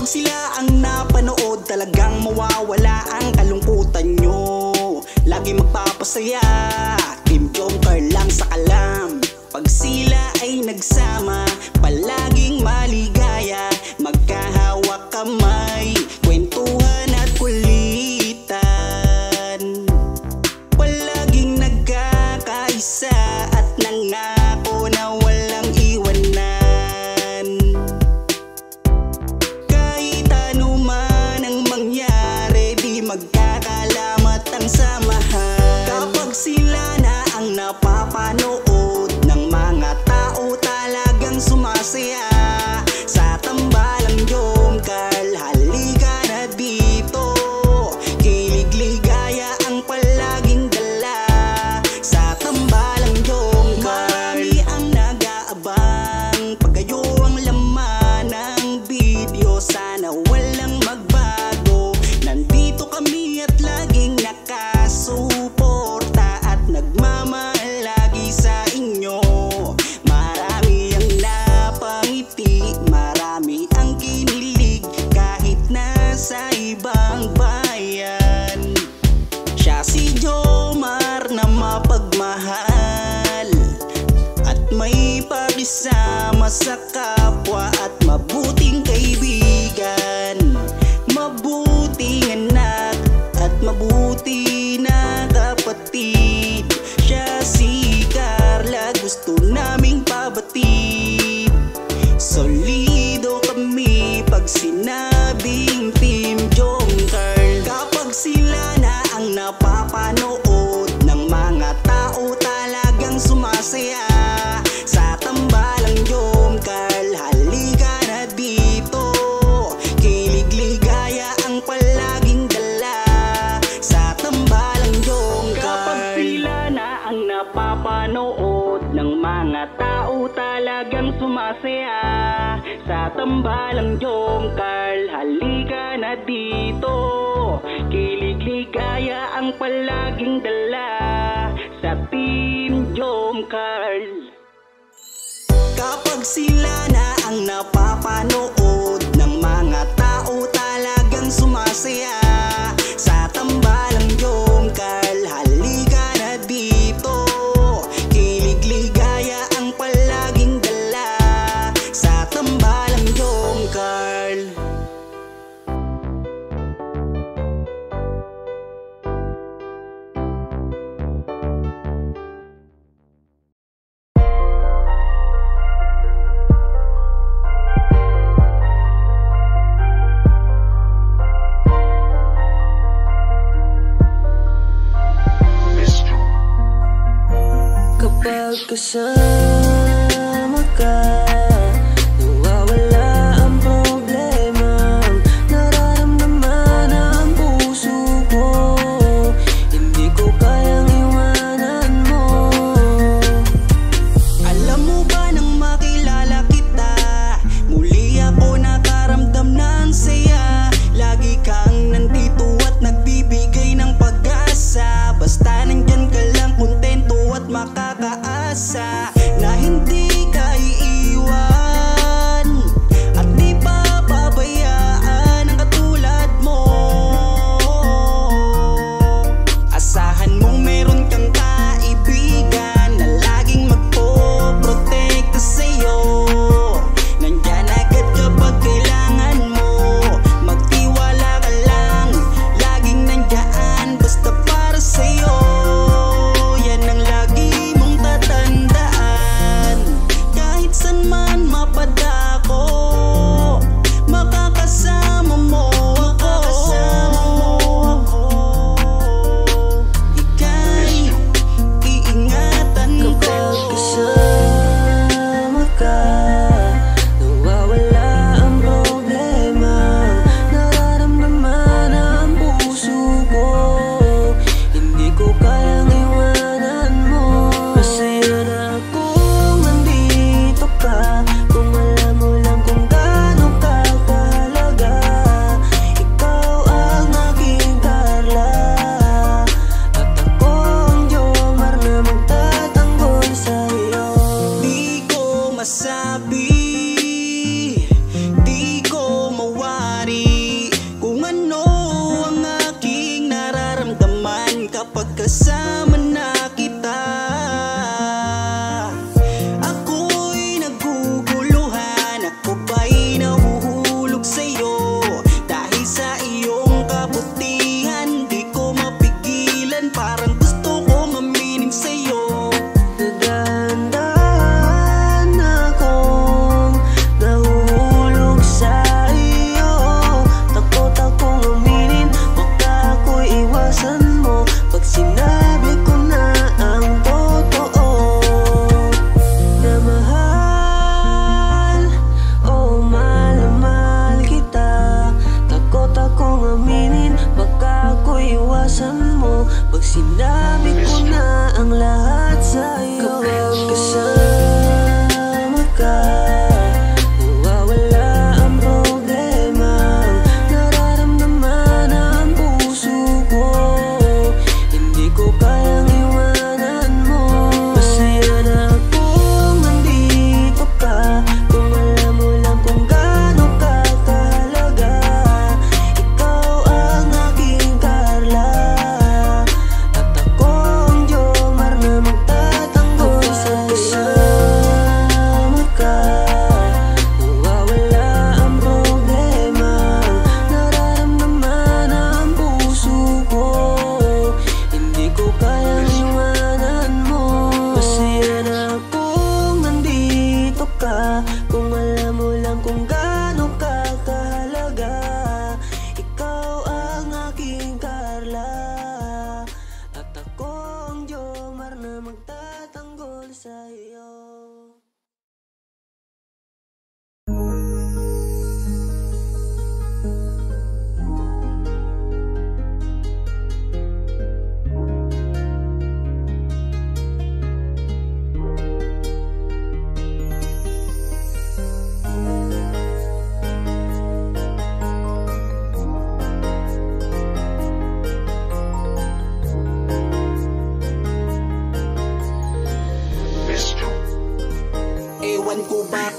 Kapag sila ang napanood, talagang mawawala ang kalungkutan nyo. Lagi magpapasaya, Kim Jong-Carl lang sa kalam. Pag sila ay nagsama, palaging maligaya. Magkahawak kamay, kwentuhan at kulitan. Palaging nagkakaisa at nangako na walang iwanan. Kahit ano man ang mangyari, di magkakalamat ang samahan. Kapag sila na ang napapanood ng mga tao, talagang sumasaya. Sa tambalang Jom-Carl, halika na dito. Kilig-ligaya ang palaging dala. Sa tambalang Jom-Carl, marami ang nag-aabang. Pag kayo ang laman ng video, sana walang magbago. Nandito kami at laging nakasuporta at nagmamahal lagi sa inyo. Marami ang napangiti, marami ang kinilig, kahit nasa ibang bayan. Siya si Jomar na mapagmahal at may pakisama sa kapwa at mabuting kaibigan. Mabuting anak at mabuti na kapatid. Siya si Carla, gusto naming pabatid. Solido kami pag sinabing Team Jom-Carl. Kapag sila na ang napapanood ng mga tao, talagang sumasaya. Sa tambalang Jom-Carl, halika na dito. Kilig-ligaya ang palaging dala. Sa tambalang Jom-Carl. Kapag sila na ang napapanood ng mga tao, talagang sumasaya. Sa tambalang Jom-Carl, halika na dito. Kilig-ligaya ang palaging dala. Sa Team Jom-Carl. Kapag sila na ang napapanood ng mga tao, talagang sumasaya. Sa tambalang Jom-Carl, halika na dito. Kilig-ligaya ang palaging dala. Sa tambalang Jom-Carl. Kapag kasama ka, nawawala ang problema. Nararamdaman ang puso ko, hindi ko kayang iwanan mo. Alam mo ba nang makilala kita, muli ako nakaramdam ng saya. Lagi kang nandito at nagbibigay ng pag-asa. Basta nandyan ka lang, kontento at makakaasa.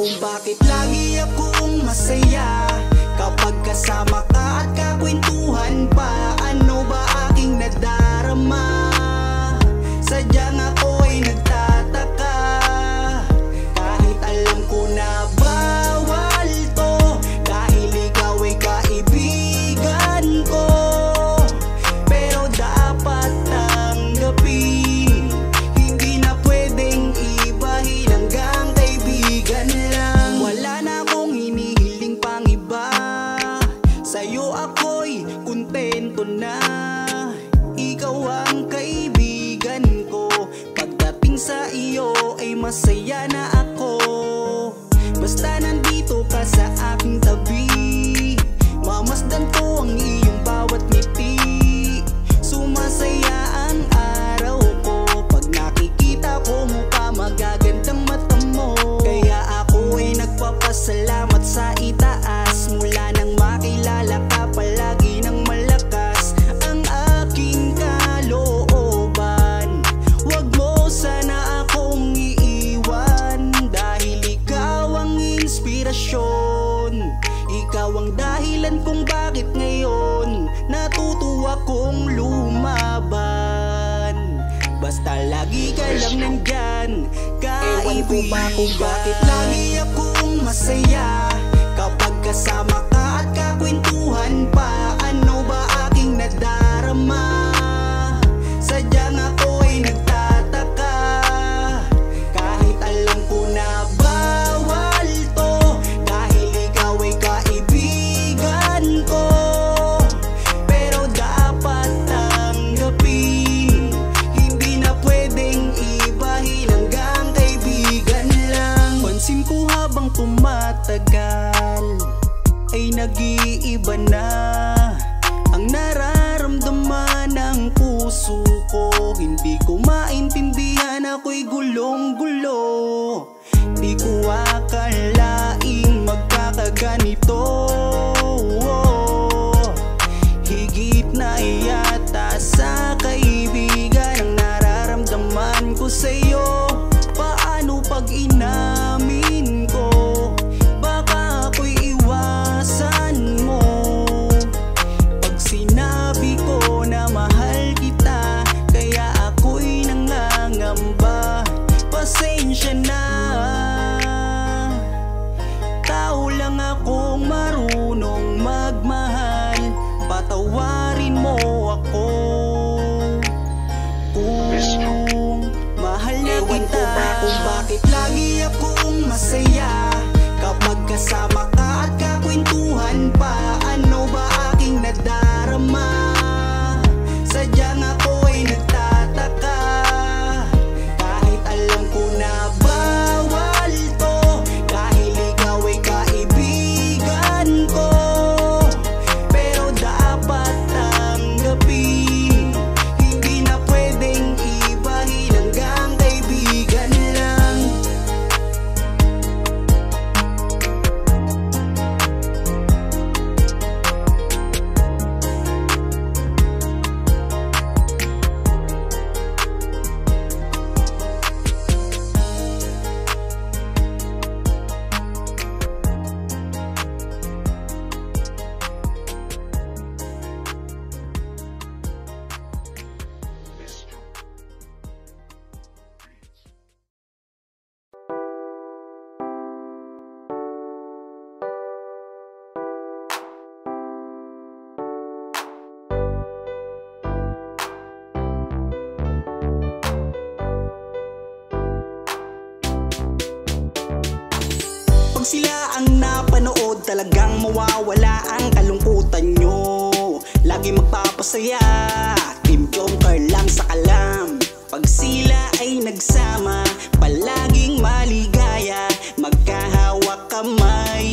kung bakit lagi akong masaya kapag kasama ka at kakwentuhan pa. Ano ba aking nadarama? Sadyang ako'y nagtataka, kahit alam ko na bawal to, dahil ikaw ay kaibigan ko. Pero dapat tanggapin, hindi na pwedeng ibahin, hanggang kaibigan lang. Wala na akong hinihiling pang iba, sa'yo ako'y kontento na. Ikaw ang kaibigan ko, pagdating sa iyo ay masaya na ako. Basta nandito ka sa aking tabi, mamasdan ko ang iyong bawat ngiti. Sumasaya ang araw ko pag nakikita ko mukha magagandang mata mo. Kaya ako ay nagpapasalamat sa itaas, mula nang makilala ka palagi ng malakas ang aking kalooban. Huwag mo sana akong iiwan, dahil ikaw ang inspirasyon. Ikaw ang dahilan kung bakit ngayon natutuwa kong lumaban. Basta lagi ka lang nandyan, kaibigan. Ewan ko ba kung bakit lagi akong masaya kapag kasama ka at kakwentuhan pa. Ano ba aking nadarama? Sadyang ako'y nagtataka, kahit alam ko na bawal to, dahil ikaw ay kaibigan ko. Pero dapat tanggapin, hindi na pwedeng ibahin, hanggang kaibigan lang. Pansin ko habang tumatagal ay nag-iiba na ang nararamdaman ng puso ko. Hindi ko maintindihan, ako'y gulong-gulo. Di ko akalaing magkakaganito. Higit na yata sa kaibigan ang nararamdaman ko sa'yo. Paano pag inamin ko? Baka ako'y iwasan mo pag sinabi ko na mahal kita, kaya ako'y nangangamba. Pasensya na, tao lang akong marunong magmahal. Patawarin mo ako kung mahal na kita. Ewan ko ba kung bakit lagi akong masaya kapag kasama ka at kakwentuhan pa. Ano ba aking nadarama? Sadyang ako'y nagtataka, kahit alam ko na bawal to, dahil ikaw ay kaibigan ko. Pero dapat tanggapin, hindi na pwedeng ibahin, hanggang kaibigan lang. Pag sila ang napanood, talagang mawawala ang kalungkutan nyo. Lagi magpapasaya, Team Jonker lang sa kalam. Pag sila ay nagsama, palaging maligaya, magkahawak kamay.